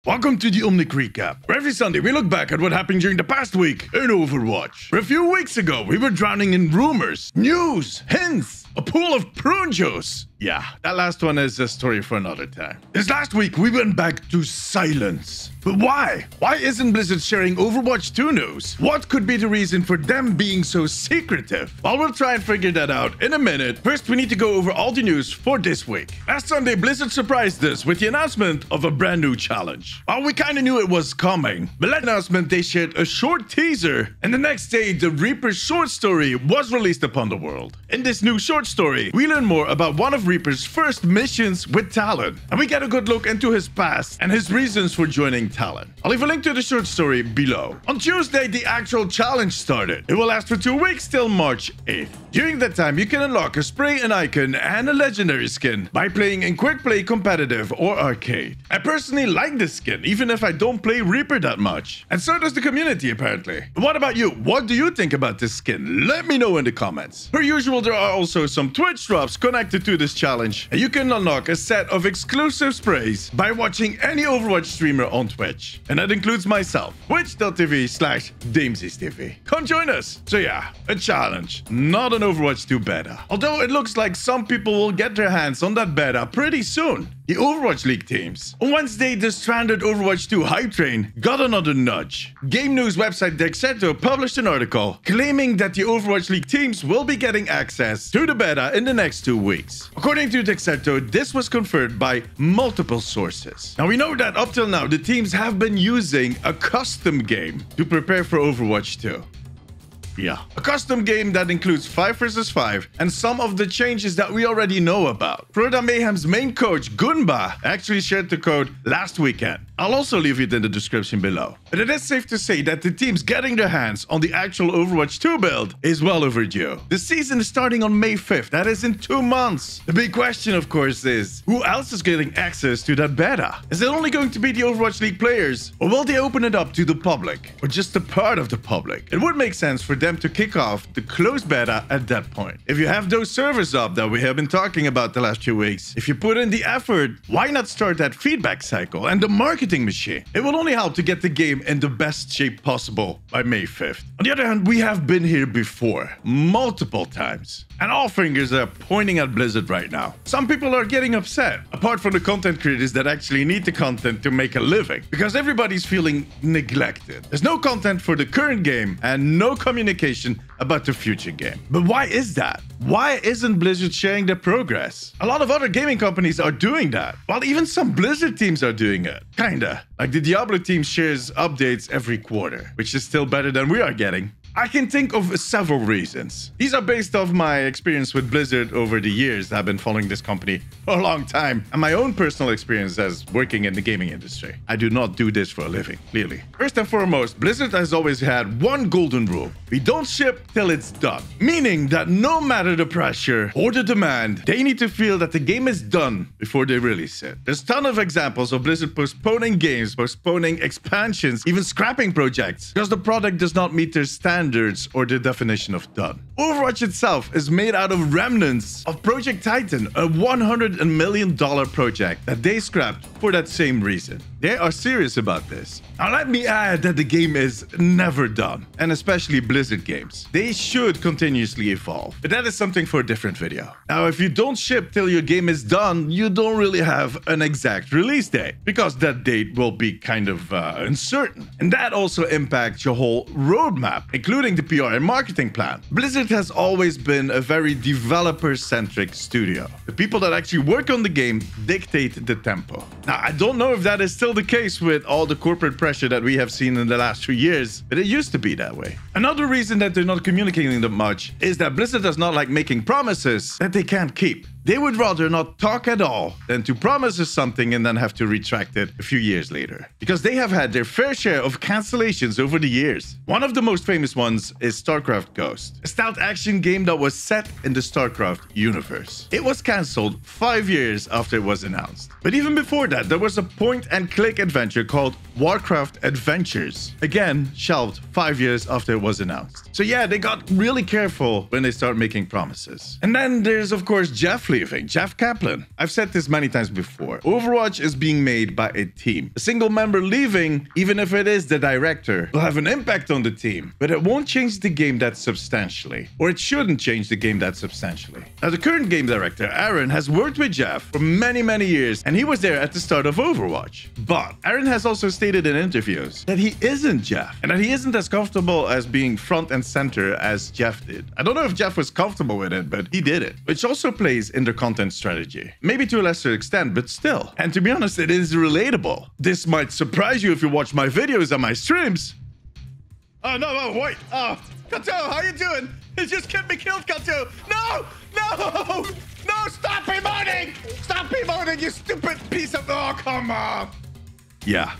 Welcome to the Omnic Recap, where every Sunday we look back at what happened during the past week in Overwatch. A few weeks ago, we were drowning in rumors, news, hints, a pool of prune juice. Yeah, that last one is a story for another time. This last week, we went back to silence. But why? Why isn't Blizzard sharing Overwatch 2 news? What could be the reason for them being so secretive? Well, we'll try and figure that out in a minute. First, we need to go over all the news for this week. Last Sunday, Blizzard surprised us with the announcement of a brand new challenge. Well, we kind of knew it was coming. But that announcement, they shared a short teaser, and the next day, the Reaper's short story was released upon the world. In this new short story, we learn more about one of Reaper's first missions with Talon, and we get a good look into his past and his reasons for joining Talon. I'll leave a link to the short story below. On Tuesday, the actual challenge started. It will last for 2 weeks till March 8th. During that time, you can unlock a spray, an icon, and a legendary skin by playing in quick play, competitive, or arcade. I personally like this skin, even if I don't play Reaper that much. And so does the community, apparently. But what about you? What do you think about this skin? Let me know in the comments. Per usual, there are also some Twitch drops connected to this challenge, and you can unlock a set of exclusive sprays by watching any Overwatch streamer on Twitch. And that includes myself, twitch.tv/DamesysTV. Come join us. So yeah, a challenge, not an Overwatch 2 beta. Although it looks like some people will get their hands on that beta pretty soon. The Overwatch League teams. On Wednesday, the stranded Overwatch 2 hype train got another nudge. Game news website Dexerto published an article claiming that the Overwatch League teams will be getting access to the beta in the next 2 weeks. According to Dexerto, this was confirmed by multiple sources. Now, we know that up till now, the teams have been using a custom game to prepare for Overwatch 2. Yeah, a custom game that includes 5 versus 5 and some of the changes that we already know about. Florida Mayhem's main coach, Gunba, actually shared the code last weekend. I'll also leave it in the description below. But it is safe to say that the teams getting their hands on the actual Overwatch 2 build is well overdue. The season is starting on May 5th. That is in 2 months. The big question, of course, is who else is getting access to that beta? Is it only going to be the Overwatch League players? Or will they open it up to the public? Or just a part of the public? It would make sense for them to kick off the closed beta at that point. If you have those servers up that we have been talking about the last few weeks, if you put in the effort, why not start that feedback cycle and the marketing machine? It will only help to get the game in the best shape possible by May 5th. On the other hand, we have been here before, multiple times. And all fingers are pointing at Blizzard right now. Some people are getting upset, apart from the content creators that actually need the content to make a living, because everybody's feeling neglected. There's no content for the current game and no communication about the future game. But why is that? Why isn't Blizzard sharing their progress? A lot of other gaming companies are doing that, while even some Blizzard teams are doing it. Kinda. Like the Diablo team shares updates every quarter, which is still better than we are getting. I can think of several reasons. These are based off my experience with Blizzard over the years. I've been following this company for a long time, and my own personal experience as working in the gaming industry. I do not do this for a living, clearly. First and foremost, Blizzard has always had one golden rule. We don't ship till it's done. Meaning that no matter the pressure or the demand, they need to feel that the game is done before they release it. There's a ton of examples of Blizzard postponing games, postponing expansions, even scrapping projects, because the product does not meet their standards or the definition of done. Overwatch itself is made out of remnants of Project Titan, a $100 million project that they scrapped for that same reason. They are serious about this. Now let me add that the game is never done, and especially Blizzard games. They should continuously evolve, but that is something for a different video. Now, if you don't ship till your game is done, you don't really have an exact release date, because that date will be kind of uncertain. And that also impacts your whole roadmap, including the PR and marketing plan. Blizzard has always been a very developer-centric studio. The people that actually work on the game dictate the tempo. Now, I don't know if that is still the case with all the corporate pressure that we have seen in the last 2 years, but it used to be that way. Another reason that they're not communicating that much is that Blizzard does not like making promises that they can't keep. They would rather not talk at all than to promise us something and then have to retract it a few years later. Because they have had their fair share of cancellations over the years. One of the most famous ones is StarCraft Ghost, a stealth action game that was set in the StarCraft universe. It was cancelled 5 years after it was announced. But even before that, there was a point-and-click adventure called Warcraft Adventures. Again, shelved 5 years after it was announced. So yeah, they got really careful when they start making promises. And then there's, of course, Jeff Jeff leaving, Jeff Kaplan. I've said this many times before. Overwatch is being made by a team. A single member leaving, even if it is the director, will have an impact on the team, but it won't change the game that substantially, or it shouldn't change the game that substantially. Now, the current game director, Aaron, has worked with Jeff for many years, and he was there at the start of Overwatch. But Aaron has also stated in interviews that he isn't Jeff, and that he isn't as comfortable as being front and center as Jeff did. I don't know if Jeff was comfortable with it, but he did it, which also plays in their content strategy. Maybe to a lesser extent, but still. And to be honest, it is relatable. This might surprise you if you watch my videos and my streams. Oh, no, wait. Oh, Kato, how you doing? You just can't be killed, Kato. No, no, no, stop emoting. Stop emoting, you stupid piece of... Oh, come on. Yeah.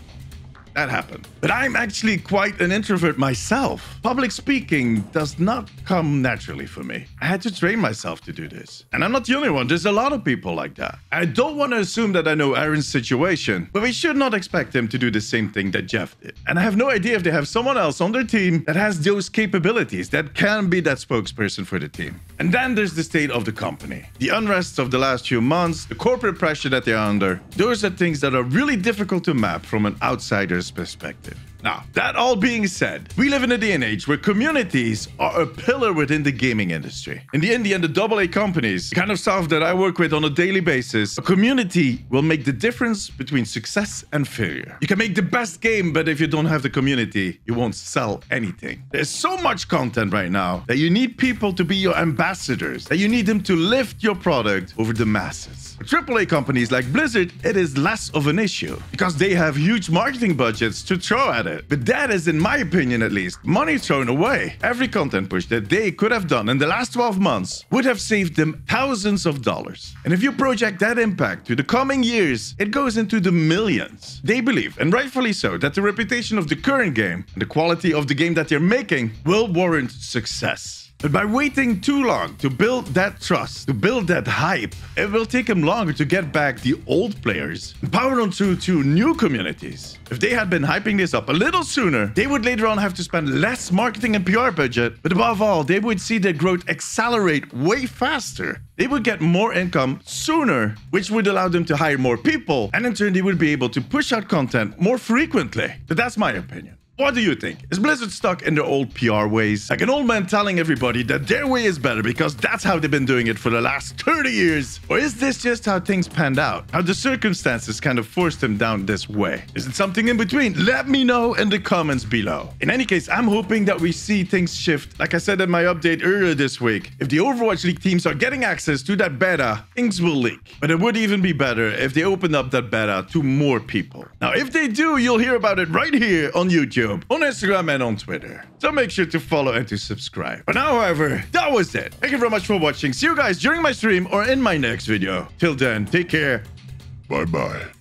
That happened. But I'm actually quite an introvert myself. Public speaking does not come naturally for me. I had to train myself to do this. And I'm not the only one. There's a lot of people like that. I don't want to assume that I know Aaron's situation, but we should not expect him to do the same thing that Jeff did. And I have no idea if they have someone else on their team that has those capabilities, that can be that spokesperson for the team. And then there's the state of the company. The unrest of the last few months, the corporate pressure that they're under, those are things that are really difficult to map from an outsider's perspective. Now, that all being said, we live in a day and age where communities are a pillar within the gaming industry. In the indie and the AA companies, the kind of stuff that I work with on a daily basis, a community will make the difference between success and failure. You can make the best game, but if you don't have the community, you won't sell anything. There's so much content right now that you need people to be your ambassadors, that you need them to lift your product over the masses. For AAA companies like Blizzard, it is less of an issue because they have huge marketing budgets to throw at it. But that is, in my opinion at least, money thrown away. Every content push that they could have done in the last 12 months would have saved them thousands of dollars. And if you project that impact to the coming years, it goes into the millions. They believe, and rightfully so, that the reputation of the current game and the quality of the game that they're making will warrant success. But by waiting too long to build that trust, to build that hype, it will take them longer to get back the old players and power them through to new communities. If they had been hyping this up a little sooner, they would later on have to spend less marketing and PR budget, but above all, they would see their growth accelerate way faster. They would get more income sooner, which would allow them to hire more people, and in turn, they would be able to push out content more frequently. But that's my opinion. What do you think? Is Blizzard stuck in their old PR ways? Like an old man telling everybody that their way is better because that's how they've been doing it for the last 30 years? Or is this just how things panned out? How the circumstances kind of forced them down this way? Is it something in between? Let me know in the comments below. In any case, I'm hoping that we see things shift. Like I said in my update earlier this week, if the Overwatch League teams are getting access to that beta, things will leak. But it would even be better if they opened up that beta to more people. Now, if they do, you'll hear about it right here on YouTube, on Instagram, and on Twitter. So make sure to follow and to subscribe. But now, however, that was it. Thank you very much for watching. See you guys during my stream or in my next video. Till then, take care. Bye-bye.